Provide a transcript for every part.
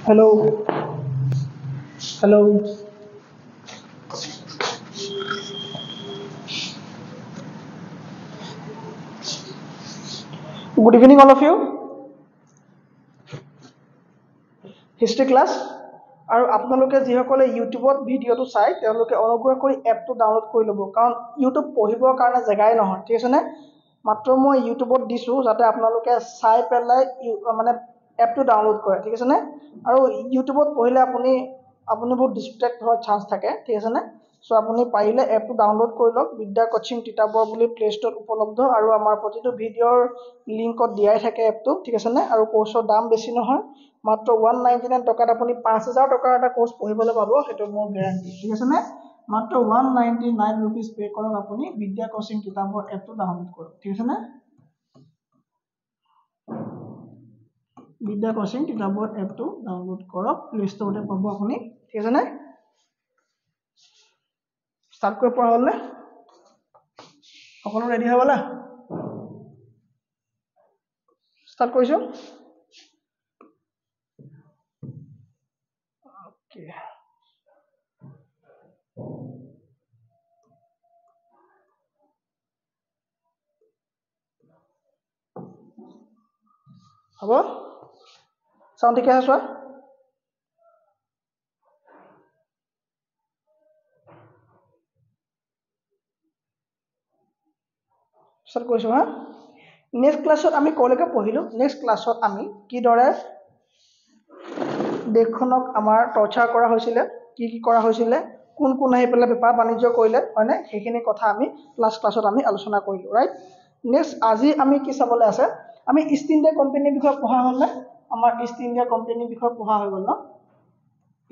Hello, hello. Good evening, all of you. History class. আৰু আপোনালোকে যিসকলে ইউটিউবত ভিডিঅ'টো চাই তেওঁলোকে অনুগ্ৰহ কৰি এপটো ডাউনলোড কৰি ল'ব কাৰণ ইউটিউব পঢ়িবৰ কাৰণে জেগাই নহয় ঠিক আছে নে মাত্ৰ মই ইউটিউবত দিছো যাতে আপোনালোকে চাই পেলাই মানে এপটো ডাউনলোড কৰে ঠিক আছে নে আৰু ইউটিউবত পঢ়িলে আপুনি বহুত ডিস্ট্ৰেক্ট হোৱাৰ চান্স থাকে ঠিক আছে নে সো আপুনি পাৰিলে এপটো ডাউনলোড কৰি লওক বিদ্যা কোচিং তিতাবৰ বুলি প্লে ষ্টৰত উপলব্ধ আৰু আমাৰ প্ৰতিটো ভিডিঅ'ৰ লিংকত দিয়াই থাকে এপটো ঠিক আছে নে আৰু কোৰ্সৰ দাম বেছি নহয় মাত্ৰ 199 টকাত আপুনি 5000 টকাৰ এটা কোৰ্স পঢ়িবলৈ পাব সেইটো মোৰ গ্যাৰান্টি ঠিক আছে নে মাত্ৰ 199 रुपीस পে কৰক আপুনি বিদ্যা কোচিং কিতাপৰ এপটো ডাউনলোড কৰক ঠিক আছে নে বিদ্যা কোচিং কিতাপৰ এপটো ডাউনলোড কৰক প্লে ষ্টৰতে পাব আপুনি ঠিক আছে নে স্টাৰ্ট কৰিব পৰা হ'ল নে সকলো ৰেডি হৈ গলা স্টাৰ্ট কৰিছো ওকে হ'ব সাউন্ড ঠিক আছে চোৱা স্টাৰ্ট কৰিছো হা নেক্সট ক্লাছত আমি কলৈকে পঢ়িলো নেক্সট ক্লাছত আমি কি দৰে দেশখনক আমাৰ টৰ্চাৰ কৰা হৈছিল কি কৰা হৈছিল কোন কোন আহি পেলাই বেপাৰ বাণিজ্য কৰিলে হয়নে সেইখিনি কথা আমি লাষ্ট ক্লাছত আমি আলোচনা কৰিলো ৰাইট নেক্সট আজি আমি কি চাবলৈ আছে আমি ইষ্ট ইণ্ডিয়া কোম্পানীৰ বিষয়ে পঢ়া হ'ল না আমাৰ ইষ্ট ইণ্ডিয়া কোম্পানীৰ বিষয়ে পঢ়া হৈ গ'ল ন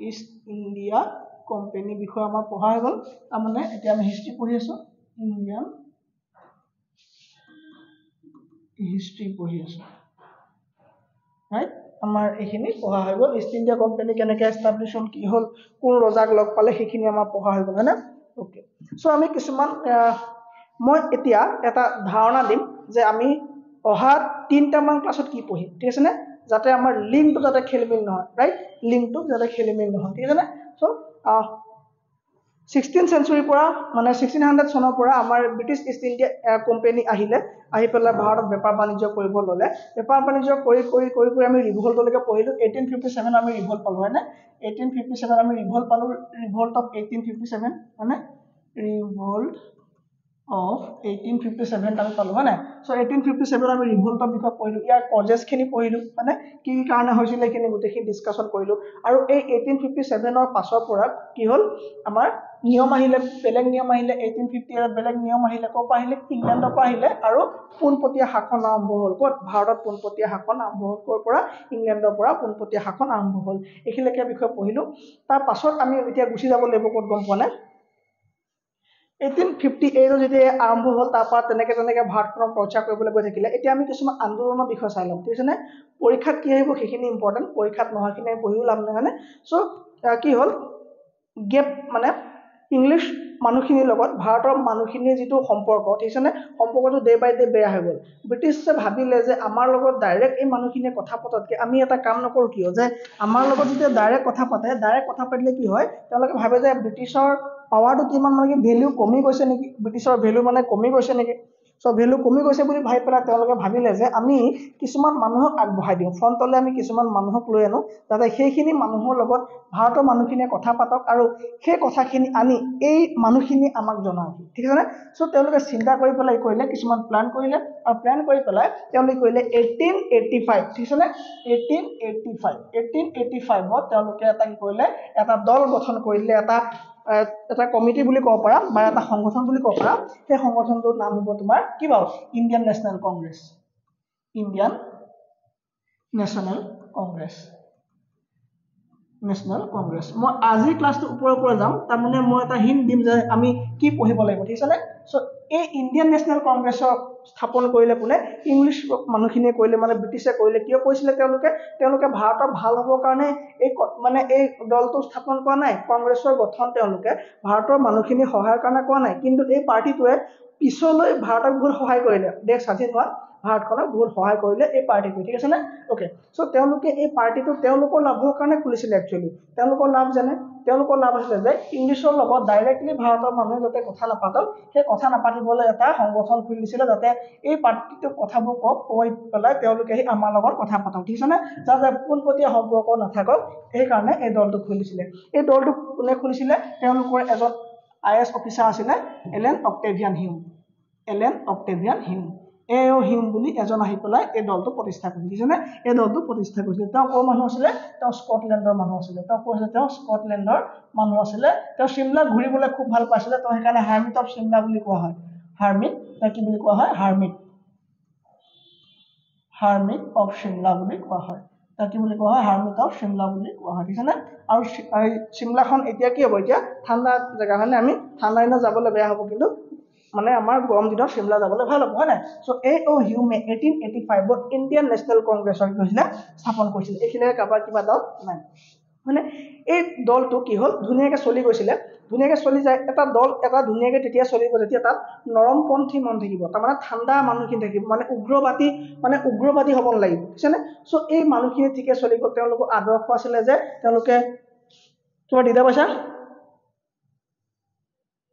ইষ্ট ইণ্ডিয়া কোম্পানীৰ বিষয়ে আমাৰ পঢ়া হৈ গ'ল মানে এতিয়া আমি হিষ্ট্ৰী পঢ়ি আছো ইণ্ডিয়ান হিষ্ট্ৰী পঢ়ি আছো ৰাইট আমাৰ এখিনি পঢ়া হৈ গ'ল ইষ্ট ইণ্ডিয়া কোম্পানী কেনেকৈ এষ্টাব্লিছ হ'ল কি হ'ল কোন ৰজাক লগ পালে সেইখিনি আমাৰ পঢ়া হৈ গ'ল হয়নে ওকে সো আমি কিছুমান মই এতিয়া এটা ধাৰণা দিম যে আমি অহা 3টা মান ক্লাছত কি পঢ়িম ঠিক আছে নে যাতে আমাৰ লিংকটো যাতে খেলিমেলি নহয় ৰাইট লিংকটো যাতে খেলিমেলি নহয় ঠিক আছে নে সো 16th century পৰা মানে 1600 চনৰ পৰা আমাৰ ব্ৰিটিছ ইষ্ট ইণ্ডিয়া কোম্পানী আহিলে আহি পেলাই ভাৰতত বেপাৰ বাণিজ্য কৰিব ললে বেপাৰ বাণিজ্য কৰি আমি ৰিভল্টলৈকে পঢ়িলো 1857 আমি ৰিভল্ট পালো হয় না 1857 আমি ৰিভল্ট পালো ৰিভল্ট অফ 1857 মানে ৰিভল্ট of 1857 আমি পালো হয় না সো 1857 আমি ৰিভল্টৰ বিষয়ে পঢ়িলো ইয়াৰ কজেছ খিনি পঢ়িলো মানে কি কাৰণে হৈছিল এইখিনি গোটেইখিনি ডিসকাশন কৰিলো আৰু এই 1857 ৰ পাছৰ পৰা কি হ'ল আমাৰ নিয়ম আহিলে বেলেগ নিয়ম আহিলে 1858 ৰ বেলেগ নিয়ম আহিলে ক'ৰ পৰা আহিলে ইংলেণ্ডৰ পৰা আহিলে আৰু পোনপটীয়া শাসন আৰম্ভ হ'ল ক'ত ভাৰতত পোনপটীয়া শাসন আৰম্ভ হ'ল ক'ৰ পৰা ইংলেণ্ডৰ পৰা পোনপটীয়া শাসন আৰম্ভ হ'ল এইখিনিকে বিষয় পঢ়িলো তাৰ পাছত আমি এতিয়া গুছি যাব লাগিব ক'ত গম পোৱা নাই 1858 যেতিয়া আৰম্ভ হ'ল তাৰ পৰা তেনেকে ভাৰতখনক টৰ্চাৰ কৰিবলৈ গৈ থাকিলে এতিয়া আমি কিছুমান আন্দোলনৰ বিষয় চাই লম ঠিক আছে নে পৰীক্ষাত কি আহিব সেইখিনি ইম্পৰ্টেন্ট পৰীক্ষাত নহয়খিনি পঢ়িও লাভ নাই মানে সো কি হ'ল গেপ মানে ইংলিছ মানুহখিনিৰ লগত ভাৰতৰ মানুহখিনিৰ যিটো সম্পৰ্ক ঠিক আছে নে সম্পৰ্কটো ডে বাই ডে বেয়া হৈ গ'ল ব্ৰিটিছে ভাবিলে যে আমাৰ লগত ডাইৰেক্ট এই মানুহখিনিয়ে কথা পাততকে আমি এটা কাম নকৰো কিয় যে আমাৰ লগত যেতিয়া ডাইৰেক্ট কথা পাতিলে কি হয় তেওঁলোকে ভাবে যে ব্ৰিটিছৰ পাৱাৰটো কিমান মানে ভ্যালু কমি গৈছে নেকি ব্ৰিটিছৰ ভ্যালু মানে কমি গৈছে নেকি সো ভ্যালু কমি গৈছে বুলি ভাবি পেলাই তেওঁলোকে ভাবিলে যে আমি কিছুমান মানুহক আগবঢ়াই দিওঁ ফ্ৰণ্টলৈ আমি কিছুমান মানুহক লৈ আনো যাতে সেইখিনি মানুহৰ লগত ভাৰতৰ মানুহখিনিয়ে কথা পাতক আৰু সেই কথাখিনি আনি এই মানুহখিনি আমাক জনাওক ঠিক আছে নে সো তেওঁলোকে চিন্তা কৰি পেলাই কৰিলে কিছুমান প্ল্যান কৰিলে আৰু প্ল্যান কৰি পেলাই তেওঁলোকে কৰিলে 1885 ঠিক আছে নে 1885 ত তেওঁলোকে এটা কি কৰিলে এটা দল গঠন কৰিলে এটা কমিটি বুলি ক'ব পাৰা বা এটা সংগঠন বুলি ক'ব পাৰা সেই সংগঠনটোৰ নাম হ'ব তোমাৰ কি বাৰু ইণ্ডিয়ান নেশ্যনেল কংগ্ৰেছ ইণ্ডিয়ান নেশ্যনেল কংগ্ৰেছ মই আজি ক্লাছটো ওপৰৰ যাম তাৰ মানে মই এটা হিন্ট দিম যে আমি কি পঢ়িব লাগিব ঠিক আছে নে সো এই ইণ্ডিয়ান নেশ্যনেল কংগ্ৰেছৰ স্থাপন কৰিলে কোনে ইংলিছ মানুহখিনিয়ে কৰিলে মানে ব্ৰিটিছে কৰিলে কিয় কৈছিলে তেওঁলোকে ভাৰতৰ ভাল হ'বৰ কাৰণে এই দলটো স্থাপন কৰা নাই কংগ্ৰেছৰ গঠন তেওঁলোকে ভাৰতৰ মানুহখিনি সহায়ৰ কাৰণে কৰা নাই কিন্তু এই পাৰ্টিটোৱে পিছলৈ ভাৰতক বহুত সহায় কৰিলে দেশ স্বাধীন হোৱা ভাৰতখনক বহুত সহায় কৰিলে এই পাৰ্টিটো ঠিক আছে নে ওকে সো তেওঁলোকে এই পাৰ্টিটো তেওঁলোকৰ লাভৰ কাৰণে খুলিছিলে একচুৱেলি তেওঁলোকৰ লাভ জানে তেওঁলোকৰ লাভ আছিলে যে ইংলিছৰ লগত ডাইৰেক্টলি ভাৰতৰ মানুহে যাতে কথা নাপাতক সেই কথা নাপাতিবলৈ এটা সংগঠন খুলি দিছিলে যাতে এই পাৰ্টিটোৰ কথাবোৰ কৈ পেলাই তেওঁলোকে আমাৰ লগত কথা পাতক ঠিক আছে নে যাতে পোনপটীয়া সম্পৰ্ক নাথাকক সেইকাৰণে এই দলটো খুলিছিলে এই দলটো কোনে খুলিছিলে তেওঁলোকৰ এজন IAS অফিচাৰ আছিলে এলেন অক্টেভিয়ান হিউম এও হিউম বুলি এজন আহি পেলাই এই দলটো প্ৰতিষ্ঠা কৰিছিল বুজিছেনে এই দলটো প্ৰতিষ্ঠা কৰিছিল তেওঁ কোন মানুহ আছিলে তেওঁ স্কটলেণ্ডৰ মানুহ আছিলে তেওঁ কৈছে তেওঁ স্কটলেণ্ডৰ মানুহ আছিলে তেওঁ শিমলা ঘূৰিবলৈ খুব ভাল পাইছিলে তেওঁ সেইকাৰণে হাৰ্মিট অফ শিমলা বুলি কোৱা হয় হাৰ্মিট কি বুলি কোৱা হয় হাৰ্মিট অফ শিমলা বুলি কোৱা হয় কি বুলি কোৱা হয় হাৰ্মিট অফ শিমলা বুলি কোৱা হয় ঠিক আছে আৰু শিমলাখন এতিয়া কি হ'ব এতিয়া ঠাণ্ডা জেগা হয়নে আমি ঠাণ্ডা দিনত যাবলৈ বেয়া হ'ব কিন্তু মানে আমাৰ গৰম দিনত শিমলা যাবলৈ ভাল হ'ব হয় নাই সো এও হিউমে 1885 ত ইণ্ডিয়ান নেশ্যনেল কংগ্ৰেছৰ কি হৈছিলে স্থাপন কৰিছিল এইখিনিৰে কাৰোবাৰ কিবা ডাউট নাই মানে এই দলটো কি হ'ল ধুনীয়াকৈ চলি গৈছিলে ধুনীয়াকৈ চলি যায় এটা দল এটা ধুনীয়াকৈ তেতিয়া চলিব যেতিয়া তাত নৰমপন্থী মন থাকিব তাৰমানে ঠাণ্ডা মানুহখিনি থাকিব মানে উগ্ৰবাদী হ'ব নালাগিব বুজিছেনে সো এই মানুহখিনি ঠিকে চলিব তেওঁলোকৰ আদৰ্শ আছিলে যে তেওঁলোকে কিবা দিদা পইচা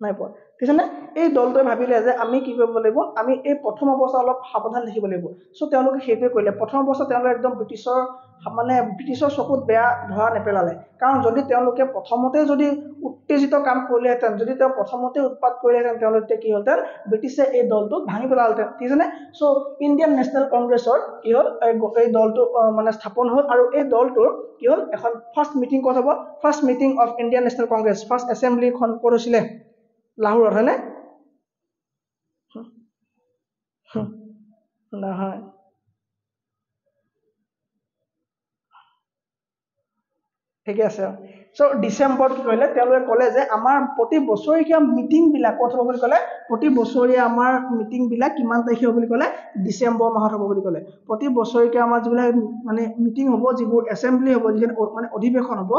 নাই পোৱা ঠিক আছে এই দলটোৱে ভাবিলে যে আমি কি কৰিব লাগিব আমি এই প্ৰথম অৱস্থা অলপ সাৱধান থাকিব লাগিব সো তেওঁলোকে সেইটোৱে কৰিলে প্ৰথম অৱস্থা তেওঁলোকে একদম ব্ৰিটিছৰ চকুত বেয়া ধৰা নেপেলালে কাৰণ যদি তেওঁলোকে প্ৰথমতে যদি উত্তেজিত কাম কৰিলেহেঁতেন যদি তেওঁ প্ৰথমতে উৎপাত কৰিলেহেঁতেন তেওঁলোকে কি হ'লহেঁতেন ব্ৰিটিছে এই দলটোক ভাঙি পেলালেহেঁতেন ঠিক আছে সো ইণ্ডিয়ান নেশ্যনেল কংগ্ৰেছৰ কি হ'ল এই দলটো মানে স্থাপন হ'ল আৰু এই দলটোৰ কি হ'ল এখন ফাৰ্ষ্ট মিটিং ক'ত হ'ব first meeting of Indian National Congress first এছেম্বলিখন ক'ত হৈছিলে লাহোৰত হয়নে নহয় ঠিকে আছে সো ডিচেম্বৰত কি কৰিলে তেওঁলোকে ক'লে যে আমাৰ প্ৰতি বছৰীয়া মিটিংবিলাক ক'ত হ'ব বুলি ক'লে প্ৰতি বছৰীয়া আমাৰ মিটিংবিলাক কিমান তাৰিখে হ'ব বুলি ক'লে ডিচেম্বৰ মাহত হ'ব বুলি ক'লে প্ৰতি বছৰীয়া আমাৰ যিবিলাক মানে মিটিং হ'ব যিবোৰ এছেম্বলি হ'ব যিবোৰ মানে অধিৱেশন হ'ব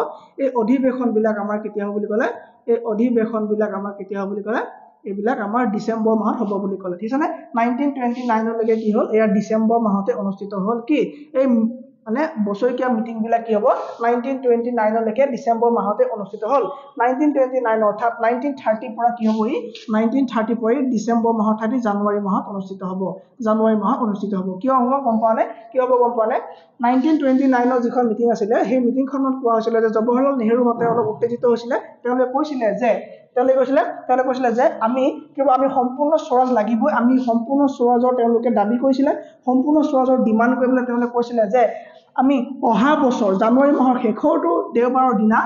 এই অধিৱেশনবিলাক আমাৰ কেতিয়া হ'ব বুলি ক'লে এই অধিৱেশনবিলাক আমাৰ কেতিয়া হ'ব বুলি ক'লে এইবিলাক আমাৰ ডিচেম্বৰ মাহত হ'ব বুলি ক'লে ঠিক আছে 1929 লৈকে কি হ'ল এয়া ডিচেম্বৰ মাহতে অনুষ্ঠিত হ'ল কি এই মানে বছৰীয়া মিটিংবিলাক কি হ'ব 1929 লৈকে ডিচেম্বৰ মাহতে অনুষ্ঠিত হ'ল 1929 অৰ্থাৎ 1930 পৰা কি হ'ব 1930 পৰা ডিচেম্বৰ মাহৰ ঠাইত জানুৱাৰী মাহত অনুষ্ঠিত হ'ব কিয় হ'ব গম পোৱা নাই 1929 যিখন মিটিং আছিলে সেই মিটিংখনত কোৱা হৈছিলে যে জৱাহৰলাল নেহৰু হতে অলপ উত্তেজিত হৈছিলে তেওঁলোকে কৈছিলে যে আমি সম্পূৰ্ণ স্বৰাজ লাগিবই আমি সম্পূৰ্ণ স্বৰাজৰ তেওঁলোকে দাবী কৰিছিলে সম্পূৰ্ণ স্বৰাজৰ ডিমাণ্ড কৰিবলৈ তেওঁলোকে কৈছিলে যে আমি অহা বছৰ জানুৱাৰী মাহৰ শেষৰটো দেওবাৰৰ দিনা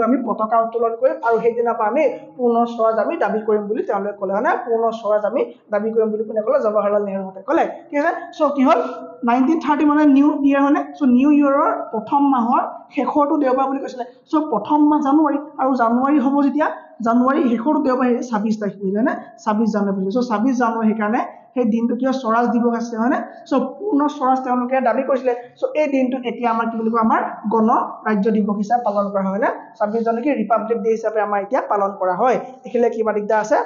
আমি পতাকা উত্তোলন কৰিম আৰু সেইদিনা পৰা আমি পূৰ্ণ স্বৰাজ আমি দাবী কৰিম বুলি তেওঁলোকে ক'লে মানে পূৰ্ণ স্বৰাজ আমি দাবী কৰিম বুলি কোনে ক'লে জৱাহৰলাল নেহৰুহঁতে ক'লে ঠিক আছে সো কি হ'ল 1930 মানে নিউ ইয়েৰ মানে সো নিউ ইয়েৰৰ প্ৰথম মাহৰ শেষৰটো দেওবাৰ বুলি কৈছিলে সো প্ৰথম মাহ জানুৱাৰী আৰু জানুৱাৰী হ'ব যেতিয়া জানুৱাৰী শেষৰটো দেওবাৰ 26 তাৰিখ বুজিলে নে 26 জানুৱাৰী সো 26 জানুৱাৰী সেইকাৰণে সেই দিনটো কিয় স্বৰাজ দিৱস আছে হয়নে সো পূৰ্ণ স্বৰাজ তেওঁলোকে দাবী কৰিছিলে সো এই দিনটো এতিয়া আমাৰ কি বুলি কয় আমাৰ গণ ৰাজ্য দিৱস হিচাপে পালন কৰা হয় না 26 জানুৱাৰী ৰিপাব্লিক ডে হিচাপে আমাৰ এতিয়া পালন কৰা হয় এখিলে কিবা দিগদাৰ আছে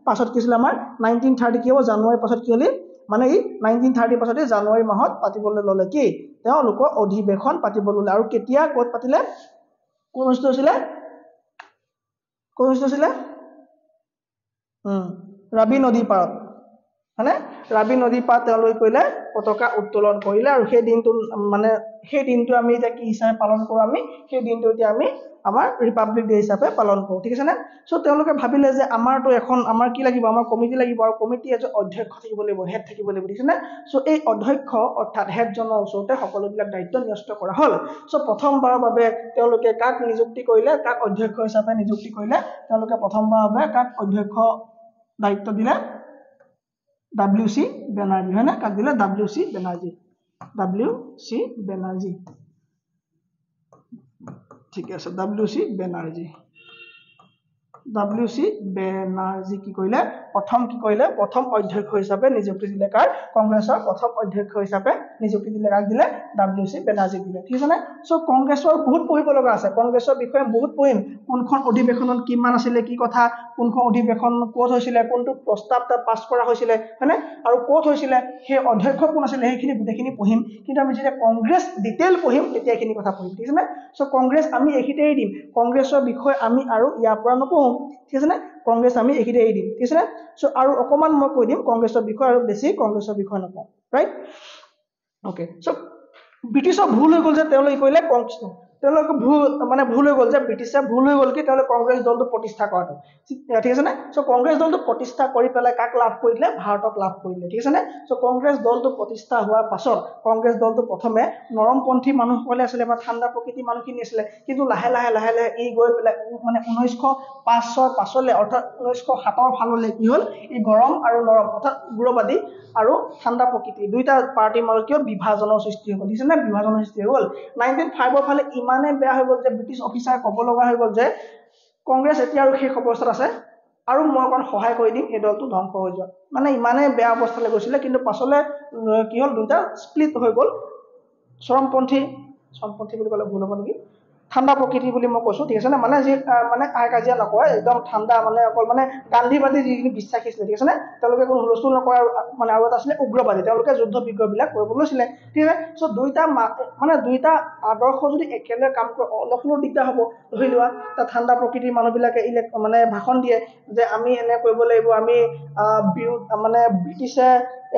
পাছত কি আছিল আমাৰ 1930 কি হ'ব জানুৱাৰীৰ পাছত কি হ'লি মানে এই 1930 পাছতে জানুৱাৰী মাহত পাতিবলৈ ল'লে কি তেওঁলোকৰ অধিৱেশন পাতিবলৈ ল'লে আৰু কেতিয়া ক'ত পাতিলে কোন অনুষ্ঠিত হৈছিলে ৰাবি নদী পাৰত হয়নে ৰাবি নদী পাৰত তেওঁলোকে কৰিলে পতাকা উত্তোলন কৰিলে আৰু সেই দিনটো আমি এতিয়া কি হিচাপে পালন কৰোঁ আমি সেই দিনটো এতিয়া আমি আমাৰ ৰিপাব্লিক ডে হিচাপে পালন কৰোঁ ঠিক আছে নে সো তেওঁলোকে ভাবিলে যে আমাৰটো এখন আমাৰ কি লাগিব আমাৰ কমিটি লাগিব আৰু কমিটি এজন অধ্যক্ষ থাকিব লাগিব হেড থাকিব লাগিব ঠিক আছে নে সো এই অধ্যক্ষ অৰ্থাৎ হেডজনৰ ওচৰতে সকলোবিলাক দায়িত্ব ন্যস্ত কৰা হ'ল সো প্ৰথমবাৰৰ বাবে তেওঁলোকে কাক নিযুক্তি কৰিলে কাক অধ্যক্ষ হিচাপে নিযুক্তি কৰিলে তেওঁলোকে প্ৰথমবাৰৰ বাবে কাক অধ্যক্ষ দায়িত্ব দিলে WC বেনাৰ্জী হয় না কাক দিলে WC বেনাৰ্জী ঠিক আছে WC বেনাৰ্জী কি কৰিলে প্ৰথম কি কৰিলে প্ৰথম অধ্যক্ষ হিচাপে নিযুক্তি দিলে কাৰ কংগ্ৰেছৰ প্ৰথম অধ্যক্ষ হিচাপে নিযুক্তি দিলে কাক দিলে WC বেনাৰ্জীক দিলে ঠিক আছে নে সো কংগ্ৰেছৰ বহুত পঢ়িব লগা আছে কংগ্ৰেছৰ বিষয়ে বহুত পঢ়িম কোনখন অধিৱেশনত কিমান আছিলে কি কথা কোনখন অধিৱেশন ক'ত হৈছিলে কোনটো প্ৰস্তাৱ তাত পাছ কৰা হৈছিলে হয়নে আৰু ক'ত হৈছিলে সেই অধ্যক্ষ কোন আছিলে সেইখিনি গোটেইখিনি পঢ়িম কিন্তু আমি যেতিয়া কংগ্ৰেছ ডিটেইল পঢ়িম তেতিয়া এইখিনি কথা পঢ়িম ঠিক আছে নে সো কংগ্ৰেছ আমি এইখিতেই দিম কংগ্ৰেছৰ বিষয়ে আমি আৰু ইয়াৰ পৰা নপঢ়ো ঠিক আছে নে কংগ্ৰেছ আমি এইখিতেই দিম ঠিক আছে নে সো আৰু অকমান মই কৈ দিম কংগ্ৰেছৰ বিষয়ে আৰু বেছি কংগ্ৰেছৰ বিষয়ে নকওঁ ৰাইট ওকে সো ব্ৰিটিছৰ ভুল হৈ গ'ল যে তেওঁলোকে কৰিলে তেওঁলোকে ভুল হৈ গ'ল যে ব্ৰিটিছে ভুল হৈ গ'ল কি তেওঁলোকে কংগ্ৰেছ দলটো প্ৰতিষ্ঠা কৰাটো ঠিক আছে নে সো কংগ্ৰেছ দলটো প্ৰতিষ্ঠা কৰি পেলাই কাক লাভ কৰিলে ভাৰতক লাভ কৰিলে ঠিক আছে নে সো কংগ্ৰেছ দলটো প্ৰতিষ্ঠা হোৱাৰ পাছত কংগ্ৰেছ দলটো প্ৰথমে নৰমপন্থী মানুহসকলে আছিলে বা ঠাণ্ডা প্ৰকৃতিৰ মানুহখিনি আছিলে কিন্তু লাহে লাহে ই গৈ পেলাই মানে 1905 পাছলৈ অৰ্থাৎ 1907 ফাললৈ কি হ'ল এই গৰম আৰু নৰম অৰ্থাৎ উগ্ৰবাদী আৰু ঠাণ্ডা প্ৰকৃতি দুইটা পাৰ্টিৰ মাজত কিয় বিভাজনৰ সৃষ্টি হ'ল দিছে না বিভাজনৰ সৃষ্টি হ'ল 1905 ফালে ইমানে বেয়া হৈ গ'ল যে ব্ৰিটিছ অফিচাৰ ক'ব লগা হৈ গ'ল যে কংগ্ৰেছ এতিয়া আৰু শেষ অৱস্থাত আছে আৰু মই অকণ সহায় কৰি দিম এই দলটো ধ্বংস হৈ যোৱা মানে ইমানে বেয়া অৱস্থালৈ গৈছিলে কিন্তু পাছলৈ কি হ'ল দুটা স্প্লিট হৈ গ'ল চৰমপন্থী বুলি ক'লে ভুল হ'ব নেকি ঠাণ্ডা প্ৰকৃতি বুলি মই কৈছো ঠিক আছে না মানে যি মানে কাজিয়া নকৰে একদম ঠাণ্ডা মানে অকল মানে গান্ধীবাদী যিখিনি বিশ্বাসী আছিলে ঠিক আছে নে তেওঁলোকে কোনো হুলস্থুল নকৰে মানে আৰু এটা আছিলে উগ্ৰবাদী তেওঁলোকে যুদ্ধ বিগ্ৰহবিলাক কৰিব লৈছিলে ঠিক আছে সো দুইটা দুইটা আদৰ্শ যদি একেলগে কাম কৰে অলপনো দিগদাৰ হ'ব ধৰি লোৱা তা ঠাণ্ডা প্ৰকৃতিৰ মানুহবিলাকে মানে ভাষণ দিয়ে যে আমি এনে কৰিব লাগিব আমি মানে ব্ৰিটিছে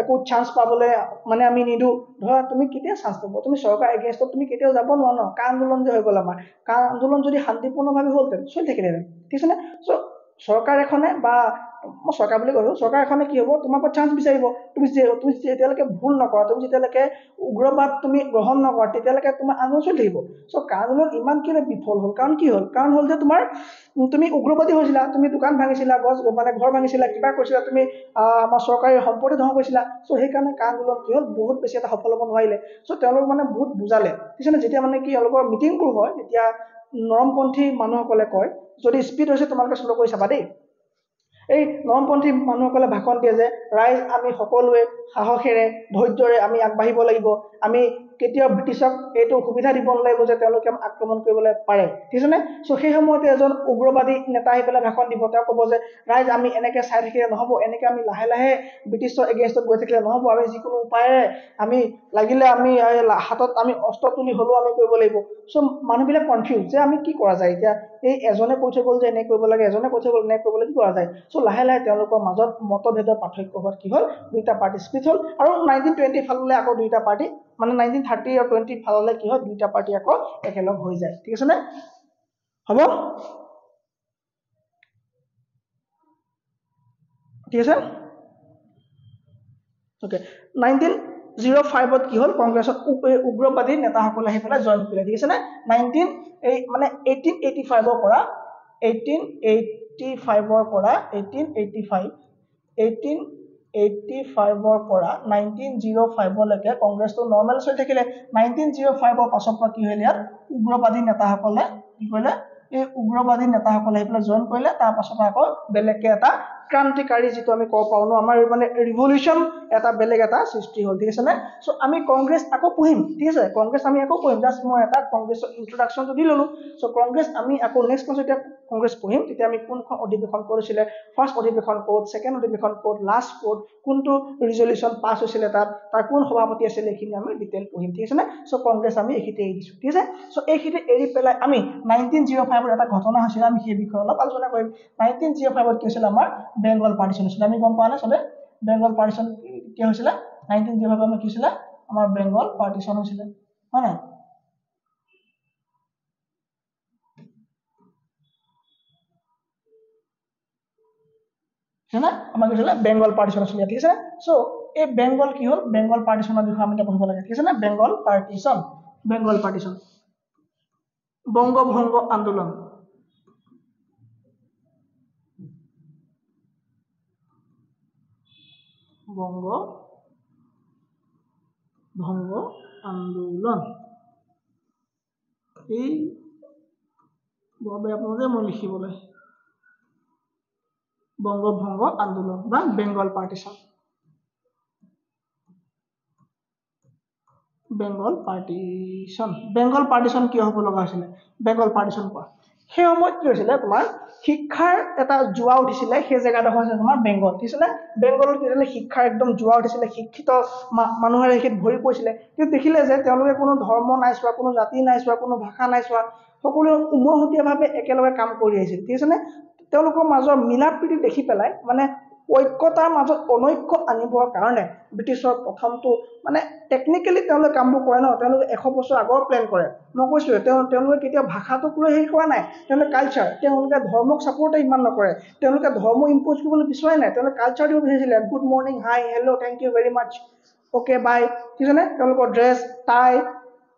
একো চান্স পাবলৈ মানে আমি নিদো ধৰা তুমি কেতিয়া চান্স পাব তুমি চৰকাৰ এগেইনষ্টত তুমি কেতিয়াও যাব নোৱাৰা ন কা আন্দোলন যে হৈ গ'ল আমাৰ কা আন্দোলন যদি শান্তিপূৰ্ণভাৱে হ'লহেঁতেন চলি থাকিলেহেঁতেন ঠিক আছে নে সো চৰকাৰ এখনে বা মই চৰকাৰ বুলি কৈছো চৰকাৰ এখনে কি হ'ব তোমাৰ পৰা চান্স বিচাৰিব তুমি যেতিয়ালৈকে ভুল নকৰা তুমি যেতিয়ালৈকে উগ্ৰবাদ তুমি গ্ৰহণ নকৰা তেতিয়ালৈকে তোমাৰ আন্দোলন চলি থাকিব সো আন্দোলন ইমান কিয় বিফল হ'ল কাৰণ কি হ'ল যে তোমাৰ তুমি উগ্ৰবাদী হৈছিলা তুমি দোকান ভাঙিছিলা গছ মানে ঘৰ ভাঙিছিলা কিবা কৰিছিলা তুমি আমাৰ চৰকাৰী সম্পত্তি ধ্বংস কৰিছিলা সো সেইকাৰণে আন্দোলন কি হ'ল বহুত বেছি এটা সফল হ'ব নোৱাৰিলে সো তেওঁলোক মানে বহুত বুজালে ঠিক আছে যেতিয়া মানে কি তেওঁলোকৰ মিটিংবোৰ হয় তেতিয়া নৰমপন্থী মানুহসকলে কয় যদি স্পীড হৈছে তোমালোকে শ্ল' কৰি চাবা দেই এই নৰমপন্থী মানুহসকলে ভাষণ দিয়ে যে ৰাইজ আমি সকলোৱে সাহসেৰে ধৈৰ্যৰে আমি আগবাঢ়িব লাগিব আমি কেতিয়াও ব্ৰিটিছক এইটো সুবিধা দিব নালাগিব যে তেওঁলোকে আক্ৰমণ কৰিবলৈ পাৰে ঠিক আছে নে সো সেই সময়তে এজন উগ্ৰবাদী নেতা আহি পেলাই ভাষণ দিব তেওঁ ক'ব যে ৰাইজ আমি এনেকে চাই থাকিলে নহ'ব এনেকে আমি লাহে লাহে ব্ৰিটিছৰ এগেইনষ্টত গৈ থাকিলে নহ'ব আমি যিকোনো উপায়েৰে আমি লাগিলে আমি হাতত আমি অস্ত্ৰ তুলি হ'লেও আমি কৰিব লাগিব সো মানুহবিলাক কনফিউজ যে আমি কি কৰা যায় এতিয়া এই এজনে কৈ থৈ গ'ল যে এনে কৰিব লাগে এজনে কৈ থৈ গ'ল এনে কৰিবলৈ কি কৰা যায় সো লাহে লাহে তেওঁলোকৰ মাজত মতভেদৰ পাৰ্থক্য হোৱাত কি হ'ল দুইটা পাৰ্টি স্প্লিট হ'ল আৰু 1920 ফাললৈ আকৌ দুইটা পাৰ্টি মানে 1930 আৰু 20 ফাললৈ কি হয় দুইটা পাৰ্টি আকৌ একেলগ হৈ যায় ঠিক আছে নে হ'ব ঠিক আছে ওকে 1905 কি হ'ল কংগ্ৰেছৰ উগ্ৰবাদী নেতাসকলে আহি পেলাই জইন কৰিলে ঠিক আছে নে 1885 পৰা 1905 লৈকে কংগ্ৰেছটো নৰ্মেল চলি থাকিলে 1905 পাছৰ পৰা কি হ'ল ইয়াত উগ্ৰবাদী নেতাসকলে কি কৰিলে এই উগ্ৰবাদী নেতাসকলে আহি পেলাই জইন কৰিলে তাৰ পাছত আকৌ বেলেগকে এটা ক্ৰান্তিকাৰী যিটো আমি ক'ব পাৰো ন আমাৰ মানে ৰিভলিউচন এটা বেলেগ এটা সৃষ্টি হ'ল ঠিক আছে নে সো আমি কংগ্ৰেছ আকৌ পঢ়িম ঠিক আছে কংগ্ৰেছ আমি আকৌ পঢ়িম জাষ্ট মই এটা কংগ্ৰেছৰ ইন্ট্ৰডাকচনটো দি ল'লো সো কংগ্ৰেছ আমি আকৌ নেক্সট ক্লাছত এতিয়া কংগ্ৰেছ পঢ়িম তেতিয়া আমি কোনখন অধিৱেশন কৰিছিলে ফাৰ্ষ্ট অধিৱেশন ক'ত ছেকেণ্ড অধিৱেশন ক'ত লাষ্ট ক'ত কোনটো ৰিজলিউচন পাছ হৈছিলে তাত তাৰ কোন সভাপতি আছিলে এইখিনি আমি ডিটেইল পঢ়িম ঠিক আছে নে সো কংগ্ৰেছ আমি এইখিতে এৰি দিছো ঠিক আছে সো এইখিতে এৰি পেলাই আমি 1905 এটা ঘটনা হৈছিলে আমি সেই বিষয়ে অলপ আলোচনা কৰিম 1905 কি হৈছিল আমাৰ বেংগল পাৰ্টিশ্যন হৈছিল আমি গম পোৱা নাই চবে বেংগল পাৰ্টিশ্যন কি হৈছিলে 1905 আমাৰ কি হৈছিলে আমাৰ বেংগল পাৰ্টিশ্যন হৈছিলে হয় নাই না আমাৰ কি হৈছিলে বেংগল পাৰ্টিশ্যন হৈছিলে ঠিক আছে সো এই বেংগল কি হ'ল বেংগল পাৰ্টিশ্যনৰ বিষয়ে আমি পঢ়িব লাগে ঠিক আছে না বেংগল পাৰ্টিশ্যন বংগভংগ আন্দোলন ভংগ আন্দোলন এই বৰ বেয়া পাওঁ যে মই লিখিবলৈ বংগভঙ্গ আন্দোলন বা বেঙ্গল পাৰ্টিশন। বেঙ্গল পাৰ্টিশ্যন কিয় হ'ব লগা হৈছিলে? বেঙ্গল পাৰ্টিশ্যন কোৱা সেই সময়ত কি হৈছিলে তোমাৰ শিক্ষাৰ এটা জোৱা উঠিছিলে, সেই জেগাডোখৰ হৈছে তোমাৰ বেংগল, ঠিক আছে নে? বেংগলত কি হৈছিলে শিক্ষাৰ একদম জোৱা উঠিছিলে, শিক্ষিত মানুহেৰে সেইখিনিত ভৰি পৰিছিলে। কিন্তু দেখিলে যে তেওঁলোকে কোনো ধৰ্ম নাই চোৱা, কোনো জাতি নাই চোৱা, কোনো ভাষা নাই চোৱা, সকলোৱে উমৈহতীয়াভাৱে একেলগে কাম কৰি আহিছিল, ঠিক আছে নে? তেওঁলোকৰ মাজৰ মিলা প্ৰীতি দেখি পেলাই মানে ঐক্যতাৰ মাজত অনৈক্য আনিবৰ কাৰণে ব্ৰিটিছৰ প্ৰথমটো মানে টেকনিকেলি তেওঁলোকে কামবোৰ কৰে ন, তেওঁলোকে 100 বছৰ আগৰ প্লেন কৰে। মই কৈছোঁ তেওঁলোকে কেতিয়াও ভাষাটোক লৈ হেৰি কৰা নাই, তেওঁলোকে কালচাৰ, তেওঁলোকে ধৰ্মক ছাপোৰ্টে ইমান নকৰে, তেওঁলোকে ধৰ্ম ইম্প'জ কৰিবলৈ বিচৰাই নাই, তেওঁলোকে কালচাৰ দিব বিচাৰিছিলে। Good morning, hi, hello', thank you very much, okay bye, ঠিক আছে নে? তেওঁলোকৰ ড্ৰেছ টাই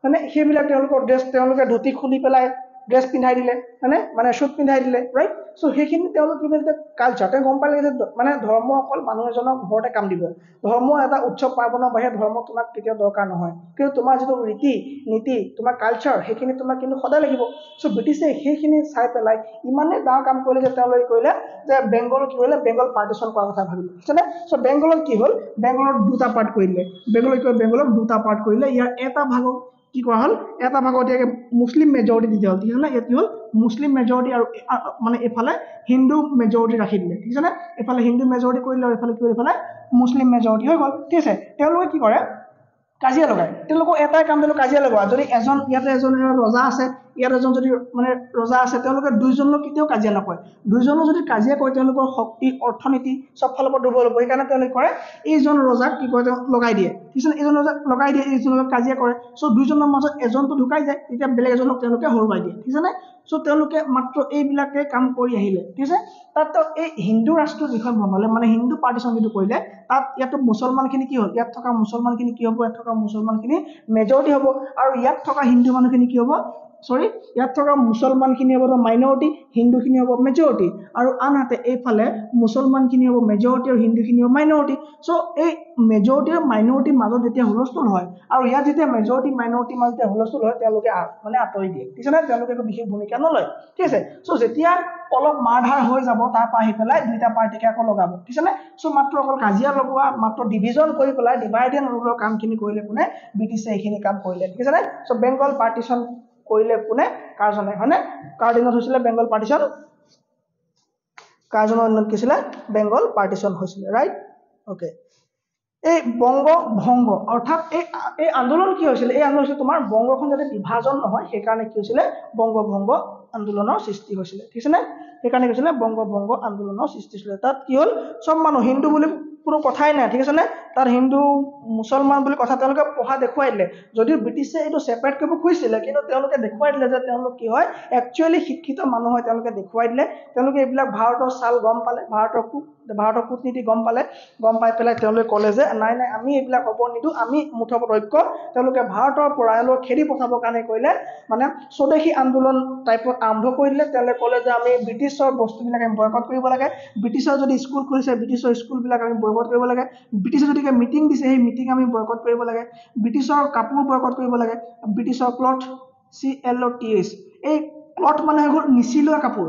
মানে সেইবিলাক তেওঁলোকৰ ড্ৰেছ, তেওঁলোকে ধুতি খুলি পেলাই ড্ৰেছ পিন্ধাই দিলে, হয়নে? মানে শ্বুট পিন্ধাই দিলে, ৰাইট? চ' সেইখিনি তেওঁলোক কি বুলি কালচাৰ, তেওঁ গম পালে যে মানে ধৰ্ম অকল মানুহ এজনৰ ঘৰতে কাম দিব, ধৰ্ম এটা উৎসৱ পাৰ্বণৰ বাহিৰে ধৰ্ম তোমাক কেতিয়াও দৰকাৰ নহয়, কিন্তু তোমাৰ যিটো ৰীতি নীতি, তোমাৰ কালচাৰ, সেইখিনি তোমাক কিন্তু সদায় লাগিব। চ' ব্ৰিটিছে সেইখিনি চাই পেলাই ইমানেই ডাঙৰ কাম কৰিলে যে তেওঁলোকে কৰিলে যে বেংগল কি কৰিলে, বেংগল পাৰ্টিশ্যন কৰাৰ কথা ভাবিলে, ঠিক আছে নে? চ' বেংগলত কি হ'ল, বেংগলত দুটা পাৰ্ট কৰি দিলে, বেংগলক দুটা পাৰ্ট কৰিলে। ইয়াৰ এটা ভাগক কি কৰা হ'ল, এটা ভাগত এতিয়া মুছলিম মেজৰিটি দি দিয়া হ'ল, ঠিক আছে নে? ইয়াত কি হ'ল মুছলিম মেজৰিটি আৰু মানে এইফালে হিন্দু মেজৰিটি ৰাখি দিলে, ঠিক আছে নে? এইফালে হিন্দু মেজৰিটি কৰিলে আৰু এইফালে কি হ'ল, এইফালে মুছলিম মেজৰিটি হৈ গ'ল, ঠিক আছে? তেওঁলোকে কি কৰে, কাজিয়া লগায়। তেওঁলোকৰ এটাই কাম, তেওঁলোকে কাজিয়া লগোৱা। যদি ইয়াতে এজন ৰজা আছে, ইয়াত এজন যদি মানে ৰজা আছে, তেওঁলোকে দুইজনক কেতিয়াও কাজিয়া নকৰে। দুইজনো যদি কাজিয়া কৰে তেওঁলোকৰ শক্তি, অৰ্থনীতি চব ফালৰ পৰা দুৰ্বল হ'ব। সেইকাৰণে তেওঁলোকে কৰে এইজন ৰজাক কি কৰে, তেওঁ লগাই দিয়ে, ঠিক আছে? এইজন ৰজাক লগাই দিয়ে, এইজনৰ লগত কাজিয়া কৰে। চ' দুইজনৰ মাজত এজনটো ঢুকাই যায়, তেতিয়া বেলেগ এজনক তেওঁলোকে হৰুৱাই দিয়ে, ঠিক আছে নে? চ' তেওঁলোকে মাত্ৰ এইবিলাকে কাম কৰি আহিলে, ঠিক আছে? তাত এই হিন্দু ৰাষ্ট্ৰ যিখন বনালে, মানে হিন্দু পাৰ্টিশ্যন যিটো কৰিলে, তাত ইয়াতো মুছলমানখিনি কি হ'ল, ইয়াত থকা মুছলমানখিনি কি হ'ব, ইয়াত থকা মুছলমানখিনি মেজৰিটি হ'ব, আৰু ইয়াত থকা হিন্দু মানুহখিনি কি হ'ব, ইয়াত থকা মুছলমানখিনি হ'ব মাইনৰিটি, হিন্দুখিনি হ'ব মেজৰিটি, আৰু আনহাতে এইফালে মুছলমানখিনি হ'ব মেজৰিটি আৰু হিন্দুখিনি হ'ব মাইনৰিটি। চ' এই মেজৰিটি আৰু মাইনৰিটিৰ মাজত যেতিয়া হুলস্থুল হয়, আৰু ইয়াত যেতিয়া মেজৰিটি মাইনৰিটিৰ মাজত যেতিয়া হুলস্থুল হয়, তেওঁলোকে মানে আঁতৰি দিয়ে, ঠিক আছে নে? তেওঁলোকে একো বিশেষ ভূমিকা নলয়, ঠিক আছে? চ' যেতিয়া অলপ মাৰধাৰ হৈ যাব, তাৰ পৰা আহি পেলাই দুইটা পাৰ্টিকে আকৌ লগাব, ঠিক আছে নে? চ' মাত্ৰ অকল কাজিয়া লগোৱা, মাত্ৰ ডিভিজন কৰি পেলাই ডিভাইড এণ্ড ৰুলৰ কামখিনি কৰিলে কোনে, ব্ৰিটিছে এইখিনি কাম কৰিলে, ঠিক আছে নে? চ' বেংগল পাৰ্টিশ্যন কৰিলে কোনে, কাৰ্জনে, হয়নে? কাৰ দিনত হৈছিলে বেংগল পাৰ্টিশ্যন? কাৰ্জনৰ দিনত কি হৈছিলে, বেংগল পাৰ্টিশ্যন হৈছিলে, ৰাইট? অ'কে। এই বংগ ভংগ অৰ্থাৎ এই আন্দোলন কি হৈছিলে, এই আন্দোলন হৈছিলে তোমাৰ বংগখন যাতে বিভাজন নহয়, সেইকাৰণে কি হৈছিলে, বংগ ভংগ আন্দোলনৰ সৃষ্টি হৈছিলে, ঠিক আছে নে? সেইকাৰণে কি হৈছিলে, বংগ ভংগ আন্দোলনৰ সৃষ্টি হৈছিলে। তাত কি হ'ল, চব মানুহ হিন্দু বুলি কোনো কথাই নাই, ঠিক আছে নে? তাত হিন্দু মুছলমান বুলি কথা তেওঁলোকে পঢ়া দেখুৱাই দিলে। যদিও ব্ৰিটিছে এইটো ছেপাৰেট কৰিব খুজিছিলে, কিন্তু তেওঁলোকে দেখুৱাই দিলে যে তেওঁলোক কি হয়, একচুৱেলি শিক্ষিত মানুহ হয়, তেওঁলোকে দেখুৱাই দিলে। তেওঁলোকে এইবিলাক ভাৰতৰ চাল গম পালে, ভাৰতৰ কূটনীতি গম পালে, গম পাই পেলাই তেওঁলোকে ক'লে যে নাই নাই, আমি এইবিলাক হ'ব নিদিওঁ, আমি মুঠৰ ঐক্য। তেওঁলোকে ভাৰতৰ পৰা এওঁলোক খেদি পঠাবৰ কাৰণে কৰিলে, মানে স্বদেশী আন্দোলন টাইপত আৰম্ভ কৰি দিলে। তেওঁলোকে ক'লে যে আমি ব্ৰিটিছৰ বস্তুবিলাক আমি বয়কট কৰিব লাগে, ব্ৰিটিছৰ যদি স্কুল খুলিছে, ব্ৰিটিছৰ স্কুলবিলাক আমি বয়কট কৰিব লাগে, ব্ৰিটিছে যদি মিটিং দিছে, সেই মিটিং আমি বয়কট কৰিব লাগে, ব্ৰিটিছৰ কাপোৰ বয়কট কৰিব লাগে, ব্ৰিটিছৰ ক্লথ, CLOTH, এই ক্লথ মানে হৈ গ'ল নিচিলোৱা কাপোৰ,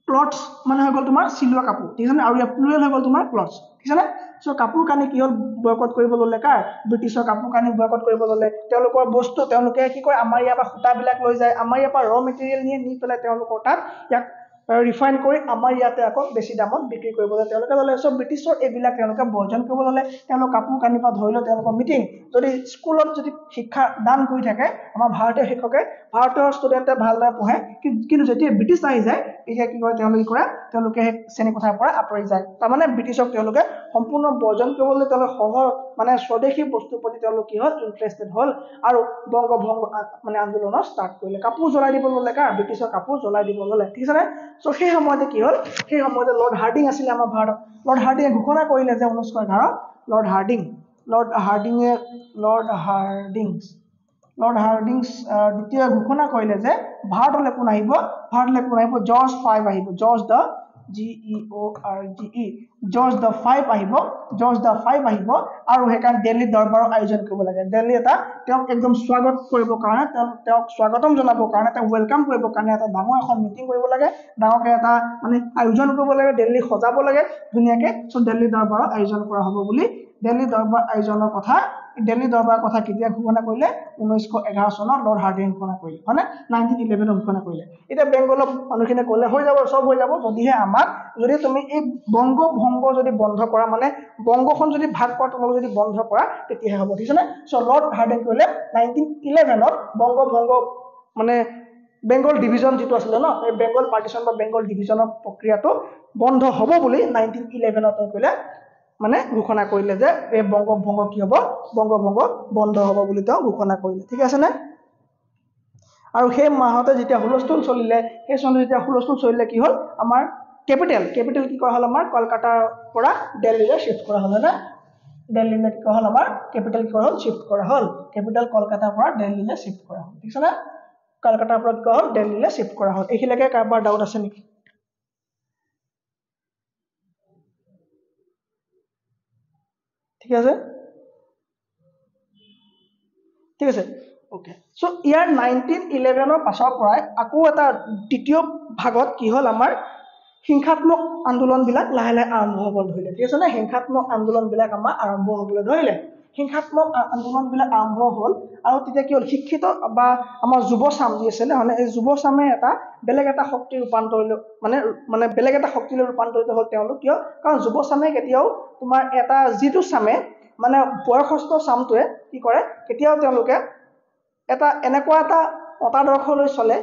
ক্লথছ মানে হৈ গ'ল তোমাৰ চিলোৱা কাপোৰ, ঠিক আছে নে? আৰু ইয়াৰ প্লুৰেল হৈ গ'ল তোমাৰ ক্লথছ, ঠিক আছে নে? চ' কাপোৰ কানি কি হ'ল, বয়কট কৰিব ল'লে, কাৰ, ব্ৰিটিছৰ কাপোৰ কানি বয়কট কৰিব ল'লে। তেওঁলোকৰ বস্তু তেওঁলোকে কি কৰে, আমাৰ ইয়াৰ পৰা সূতাবিলাক লৈ যায়, আমাৰ ইয়াৰ পৰা ৰ' মেটেৰিয়েল নি পেলাই তেওঁলোকৰ তাত ইয়াক ৰিফাইন কৰি আমাৰ ইয়াতে আকৌ বেছি দামত বিক্ৰী কৰিবলৈ তেওঁলোকে ল'লে। চ' ব্ৰিটিছৰ এইবিলাক তেওঁলোকে বৰ্জন কৰিব ল'লে। তেওঁলোক কাপোৰ কানিৰ পৰা ধৰি লৈ তেওঁলোকৰ মিটিং, যদি স্কুলত যদি শিক্ষা দান কৰি থাকে আমাৰ ভাৰতীয় শিক্ষকে, ভাৰতীয় ষ্টুডেণ্টে ভালদৰে পঢ়ে, কিন্তু যেতিয়া ব্ৰিটিছ আহি যায়, তেতিয়া কি কৰে, তেওঁলোকে সেই শ্ৰেণীকোঠাৰ পৰা আঁতৰি যায়। তাৰমানে ব্ৰিটিছক তেওঁলোকে সম্পূৰ্ণ বৰ্জন কৰিবলৈ তেওঁলোকে মানে স্বদেশী বস্তুৰ প্ৰতি তেওঁলোক কি হ'ল, ইণ্টাৰেষ্টেড হ'ল, আৰু বংগ ভংগ মানে আন্দোলন ষ্টাৰ্ট কৰিলে। কাপোৰ জ্বলাই দিব ল'লে, ব্ৰিটিছৰ কাপোৰ জ্বলাই দিব ল'লে, ঠিক আছে নে? চ' সেই সময়তে কি হ'ল, সেই সময়তে লৰ্ড হাৰ্ডিং আছিলে আমাৰ ভাৰতত। লৰ্ড হাৰ্ডিঙে ঘোষণা কৰিলে যে 1911 লৰ্ড হাৰ্ডিংছ দ্বিতীয় ঘোষণা কৰিলে যে ভাৰতলৈ কোন আহিব, জৰ্জ V আহিব, George GEORGE George the five আহিব আৰু সেইকাৰণে দিল্লী দৰবাৰৰ আয়োজন কৰিব লাগে দিল্লী এটা তেওঁক একদম স্বাগত কৰিবৰ কাৰণে তেওঁক স্বাগতম জনাবৰ কাৰণে তেওঁক ৱেলকাম কৰিবৰ কাৰণে এটা ডাঙৰ এখন মিটিং কৰিব লাগে ডাঙৰকৈ এটা মানে আয়োজন কৰিব লাগে দিল্লী সজাব লাগে ধুনীয়াকৈ চ' দিল্লী দৰবাৰৰ আয়োজন কৰা হ'ব বুলি দিল্লী দৰবাৰ আয়োজনৰ কথা দিল্লী দৰবাৰৰ কথা কেতিয়া ঘোষণা কৰিলে 1911 চনত লৰ্ড হাৰ্ডিঙে ঘোষণা কৰিলে হয়নে 1911 ঘোষণা কৰিলে এতিয়া বেংগলৰ মানুহখিনিয়ে ক'লে হৈ যাব চব হৈ যাব যদিহে আমাক যদি তুমি এই বংগ ভংগ যদি বন্ধ কৰা মানে বংগখন যদি ভাগ কৰা তোমালোক যদি বন্ধ কৰা তেতিয়াহে হ'ব ঠিক আছে নে চ' লৰ্ড হাৰ্ডিঙে ক'লে 1911 বংগ ভংগ মানে বেংগল ডিভিজন যেটো আছিল ন এই বেংগল পাৰ্টিশন বা বেংগল ডিভিজনৰ প্ৰক্ৰিয়াটো বন্ধ হ'ব বুলি 1911 ক'লে মানে ঘোষণা কৰিলে যে এই বংগ ভংগ কি হ'ব বংগ ভংগ বন্ধ হ'ব বুলি তেওঁ ঘোষণা কৰিলে ঠিক আছে নে আৰু সেই মাহতে যেতিয়া হুলস্থুল চলিলে সেই চনত যেতিয়া হুলস্থুল চলিলে কি হ'ল আমাৰ কেপিটেল কি কৰা হ'ল আমাৰ কলকাতাৰ পৰা দিল্লীলৈ শিফট কৰা হ'ল না দিল্লীলৈ কি কৰা হ'ল আমাৰ কেপিটেল কি কৰা হ'ল শিফট কৰা হ'ল কেপিটেল কলকাতাৰ পৰা দিল্লীলৈ শিফট কৰা হ'ল ঠিক আছে না কলকাতাৰ পৰা কি কৰা হ'ল দিল্লীলৈ শিফট কৰা হ'ল এইখিলৈকে কাৰোবাৰ ডাউট আছে নেকি ঠিক আছে ওকে সো ইয়াৰ 1911 পাছৰ পৰাই আকৌ এটা দ্বিতীয় ভাগত কি হ'ল আমাৰ হিংসাত্মক আন্দোলনবিলাক লাহে লাহে আৰম্ভ হ'বলৈ ধৰিলে ঠিক আছে নে হিংসাত্মক আন্দোলনবিলাক আমাৰ আৰম্ভ হ'বলৈ ধৰিলে হিংসাত্মক আন্দোলনবিলাক আৰম্ভ হ'ল আৰু তেতিয়া কি হ'ল শিক্ষিত বা আমাৰ যুৱচাম যি আছে মানে এই যুৱচামে এটা বেলেগ এটা শক্তি ৰূপান্তৰিত মানে বেলেগ এটা শক্তিলৈ ৰূপান্তৰিত হ'ল তেওঁলোক কিয় কাৰণ যুৱচামে কেতিয়াও তোমাৰ এটা যিটো চামে মানে বয়সস্থ চামটোৱে কি কৰে কেতিয়াও তেওঁলোকে এটা এনেকুৱা এটা মতাদৰ্শলৈ চলে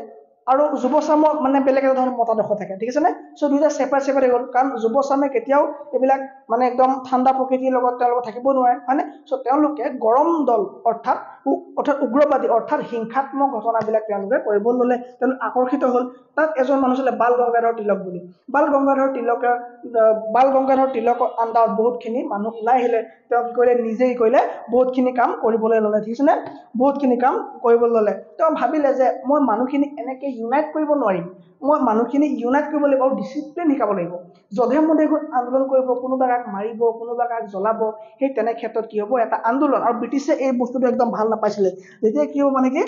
আৰু যুৱচামৰ মানে বেলেগ এটা ধৰণৰ মতাদৰ্শ থাকে ঠিক আছে নে চ' দুইটা সেপাৰেট হৈ গ'ল কাৰণ যুৱচামে কেতিয়াও এইবিলাক মানে একদম ঠাণ্ডা প্ৰকৃতিৰ লগত তেওঁলোকে থাকিব নোৱাৰে হয়নে চ' তেওঁলোকে গৰম দল অৰ্থাৎ উগ্ৰবাদী অৰ্থাৎ হিংসাত্মক ঘটনাবিলাক তেওঁলোকে কৰিব ল'লে তেওঁলোক আকৰ্ষিত হ'ল তাত এজন মানুহ আছিলে বাল গংগাধৰ তিলক বুলি বাল গংগাধৰ তিলকৰ আণ্ডাৰত বহুতখিনি মানুহ ওলাই আহিলে তেওঁ কি কৰিলে নিজেই কৰিলে বহুতখিনি কাম কৰিবলৈ ল'লে ঠিক আছে নে বহুতখিনি কাম কৰিবলৈ ল'লে তেওঁ ভাবিলে যে মই মানুহখিনি এনেকৈ ইউনাইট কৰিব নোৱাৰিম মই মানুহখিনি ইউনাইট কৰিব লাগিব আৰু ডিচিপ্লিন শিকাব লাগিব যধে মধে আন্দোলন কৰিব কোনোবা কাক মাৰিব কোনোবা কাক জ্বলাব সেই তেনে ক্ষেত্ৰত কি হ'ব এটা আন্দোলন আৰু ব্ৰিটিছে এই বস্তুটো একদম ভাল নাপাইছিলে যেতিয়া কি হ'ব মানে কি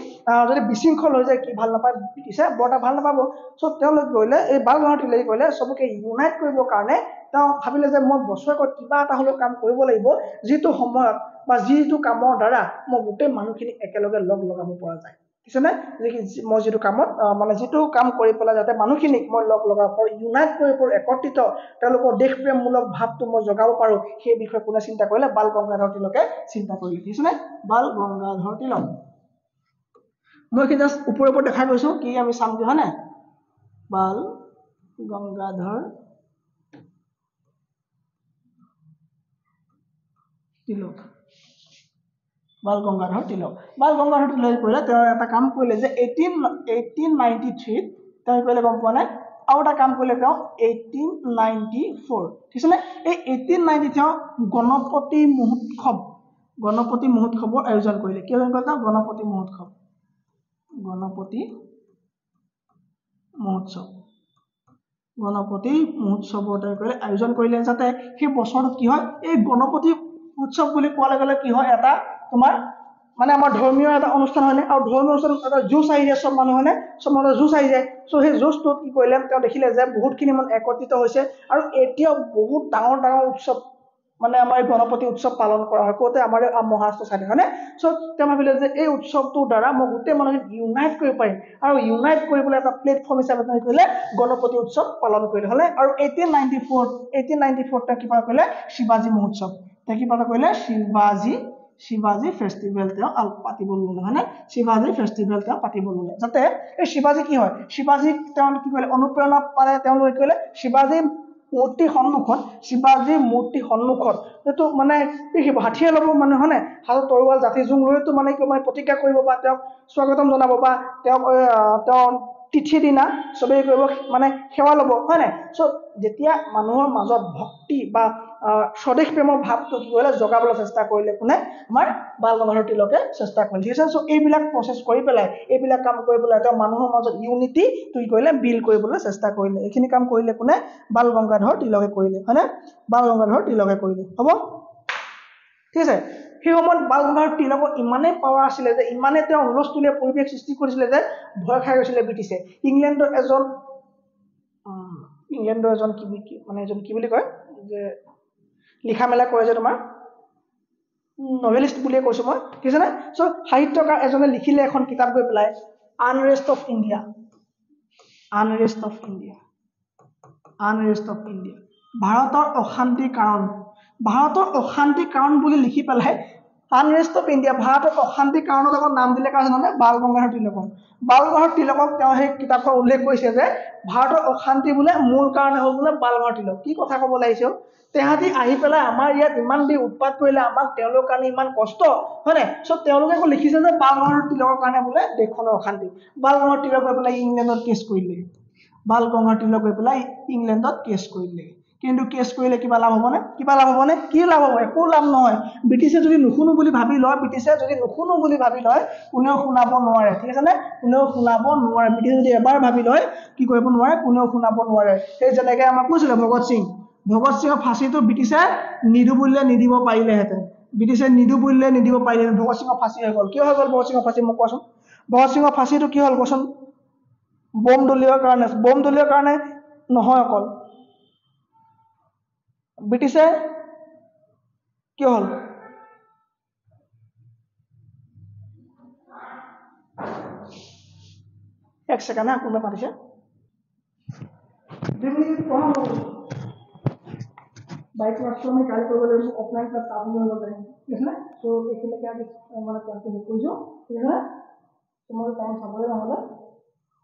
যদি বিশৃংখল হৈ যায় কি ভাল নাপায় ব্ৰিটিছে বৰ এটা ভাল নাপাব চ' তেওঁলোকে কৰিলে এই বাল গংগাধৰ তিলকে কৰিলে চবকে ইউনাইট কৰিবৰ কাৰণে তেওঁ ভাবিলে যে মই বছৰেকত কিবা এটা হ'লেও কাম কৰিব লাগিব যিটো সময়ত বা যিটো কামৰ দ্বাৰা মই গোটেই মানুহখিনি একেলগে লগ লগাব পৰা যায় কিছেনে মই যিটো কামত মানে যিটো কাম কৰি পেলাই যাতে মানুহখিনিক মই লগ লগাব পাৰোঁ ইউনাইট কৰিব পাৰোঁ একত্ৰিত তেওঁলোকৰ দেশপ্ৰেমমূলক ভাৱটো মই জগাব পাৰোঁ সেই বিষয়ে কোনে চিন্তা কৰিলে বাল গংগাধৰ তিলকে চিন্তা কৰিলে কিছেনে বাল গংগাধৰ তিলক মই কি জাষ্ট ওপৰৰ ওপৰত দেখাই গৈছোঁ কি আমি চাম কি হয়নে বাল গংগাধৰ তিলক বাল গংগাধৰ তিলকে কৰিলে তেওঁ এটা কাম কৰিলে যে 1893 তেওঁ কৰিলে গম পোৱা নাই আৰু এটা কাম কৰিলে তেওঁ 1894 ঠিক আছে নে এই 1890 তেওঁ গণপতি মহোৎসৱৰ আয়োজন কৰিলে কি আয়োজন কৰিলে গণপতি মহোৎসৱৰ আয়োজন কৰিলে যাতে সেই বছৰটোত কি হয় এই গণপতি উৎসৱ বুলি কোৱাৰ লগে লগে কি হয় এটা তোমাৰ মানে আমাৰ ধৰ্মীয় এটা অনুষ্ঠান হয়নে আৰু ধৰ্মীয় অনুষ্ঠান এটা জোচ আহি যায় চব মানুহ হয়নে চব মানুহ জোচ আহি যায় চ' সেই জোচটোত কি কৰিলে তেওঁ দেখিলে যে বহুতখিনি মানুহ একত্ৰিত হৈছে আৰু এতিয়াও বহুত ডাঙৰ উৎসৱ মানে আমাৰ এই গণপতি উৎসৱ পালন কৰা হয় ক'তে আমাৰ মহাৰাষ্ট্ৰ চাইডে হয়নে চ' তেওঁ ভাবিলে যে এই উৎসৱটোৰ দ্বাৰা মই গোটেই মানুহক ইউনাইট কৰিব পাৰিম আৰু ইউনাইট কৰিবলৈ এটা প্লেটফৰ্ম হিচাপে তেওঁ কৰিলে গণপতি উৎসৱ পালন কৰিলে হ'লে আৰু 1894 তেওঁ কিবা কৰিলে শিৱাজী মহোৎসৱ তেওঁ কি পালন কৰিলে শিৱাজী ফেষ্টিভেল তেওঁ পাতিব ল'লে হয়নে শিৱাজী ফেষ্টিভেল তেওঁ পাতিব ল'লে যাতে এই শিৱাজী কি হয় শিৱাজীক তেওঁ কি কৰিলে অনুপ্ৰেৰণা পালে তেওঁলোকে কৰিলে শিৱাজী মূৰ্তিৰ সন্মুখত যেটো মানে হাতীয়ে ল'ব মানে হয়নে হাতত তৰোৱাল জাতি জোং লৈতো মানে কি মানে প্ৰতিজ্ঞা কৰিব বা তেওঁক স্বাগতম জনাব বা তেওঁ তিথি দিনা চবেই কৰিব মানে সেৱা ল'ব হয় নাই চ' যেতিয়া মানুহৰ মাজত ভক্তি বা স্বদেশ প্ৰেমৰ ভাৱটো কি কৰিলে জগাবলৈ চেষ্টা কৰিলে কোনে আমাৰ বাল গংগাধৰ তিলকে চেষ্টা কৰিলে ঠিক আছে চ' এইবিলাক প্ৰচেছ কৰি পেলাই এইবিলাক কাম কৰি পেলাই তেওঁ মানুহৰ মাজত ইউনিটি কি কৰিলে বিল কৰিবলৈ চেষ্টা কৰিলে এইখিনি কাম কৰিলে কোনে বাল গংগাধৰ তিলকে কৰিলে হয়নে বাল গংগাধৰ তিলকে কৰিলে হ'ব ঠিক আছে সেই সময়ত বাল গংগাধৰ তিলকৰ ইমানেই পাৱাৰ আছিলে যে ইমানেই তেওঁ হুলস্থুলীয়া পৰিৱেশ সৃষ্টি কৰিছিলে যে ভয় খাই গৈছিলে ব্ৰিটিছে ইংলেণ্ডৰ এজন মানে এজন কি বুলি কয় যে লিখা মেলা কৰে যে তোমাৰ নভেলিষ্ট বুলিয়ে কৈছো মই ঠিক আছে নে চ' সাহিত্যকাৰ এজনে লিখিলে এখন কিতাপ গৈ পেলাই unrest of India unrest of India unrest of India ভাৰতৰ অশান্তিৰ কাৰণ বুলি লিখি পেলাই আনৰেষ্ট অফ ইণ্ডিয়া ভাৰতৰ অশান্তিৰ কাৰণত আকৌ নাম দিলে কাৰ জানানে বাল গংগাধৰ তিলকক তেওঁ সেই কিতাপখন উল্লেখ কৰিছে যে ভাৰতৰ অশান্তি বোলে মূল কাৰণে হ'ল বোলে বাল গংগাধৰ তিলক কি কথা ক'ব লাগিছে তেহাঁতি আহি পেলাই আমাৰ ইয়াত ইমান দি উৎপাত কৰিলে আমাক তেওঁলোকৰ কাৰণে ইমান কষ্ট হয় নাই চ' তেওঁলোকে আকৌ লিখিছে যে বাল গংগাধৰ তিলকৰ কাৰণে বোলে দেশখনৰ অশান্তি বাল গংগাধৰ তিলক গৈ পেলাই ইংলেণ্ডত কেছ কৰিলে বাল গংগাধৰ তিলক গৈ পেলাই ইংলেণ্ডত কেছ কৰিলে কিন্তু কেছ কৰিলে কিবা লাভ হ'বনে কি লাভ হ'ব একো লাভ নহয় ব্ৰিটিছে যদি নুশুনো বুলি ভাবি লয় কোনেও শুনাব নোৱাৰে ঠিক আছে নে কোনেও শুনাব নোৱাৰে ব্ৰিটিছে যদি এবাৰ ভাবি লয় কি কৰিব নোৱাৰে কোনেও শুনাব নোৱাৰে সেই যেনেকৈ আমাক কৈছিলে ভগত সিঙৰ ফাঁচিটো ব্ৰিটিছে নিদো বুলিলে নিদিব পাৰিলেহেঁতেন ভগত সিঙৰ ফাঁচি হৈ গ'ল কিয় হৈ গ'ল ভগত সিঙৰ ফাঁচি মোক কোৱাচোন ভগত সিঙৰ ফাঁচিটো কি হ'ল কোৱাচোন বোম দলিওৱাৰ কাৰণে নহয় অকল ব্ৰিটিছে কিয় হ'ল এক ছেকেণ্ড কোনোবাই পাতিছে বাইক ক্লাছটো আমি কালি কৰিব লাগিব অফলাইন ক্লাছ আৰম্ভ কৰিব পাৰিম ঠিক আছে চ' এইখিনিকে আমি মানে ক্লাছটো শেষ কৰিছোঁ ঠিক আছে তোমালোকে টাইম চাবলৈ নহ'লে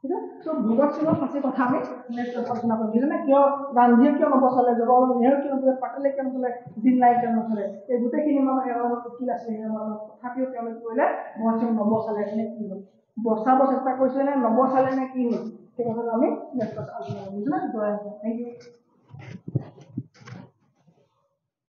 ঠিক আছে চ' ভগত সিঙৰ ফাঁচি কথা আমি নেক্সট আলোচনা কৰিম ঠিক আছে কিয় গান্ধীয়ে কিয় নবচালে জৱাহৰলাল নেহৰু কিয় নচলে পাটেলে কিয় নচলে জিন্নাই কিয় নচলে এই গোটেইখিনি মানুহ উকিল আছিলে তথাপিও তেওঁলোকে কৰিলে ভগত সিং নবচালে এনে কি হ'ল বচাব চেষ্টা কৰিছিলে নে নবচালে নে কি হ'ল সেই কথাটো আমি নেক্সট আলোচনা কৰিম ঠিক আছে থেংক ইউ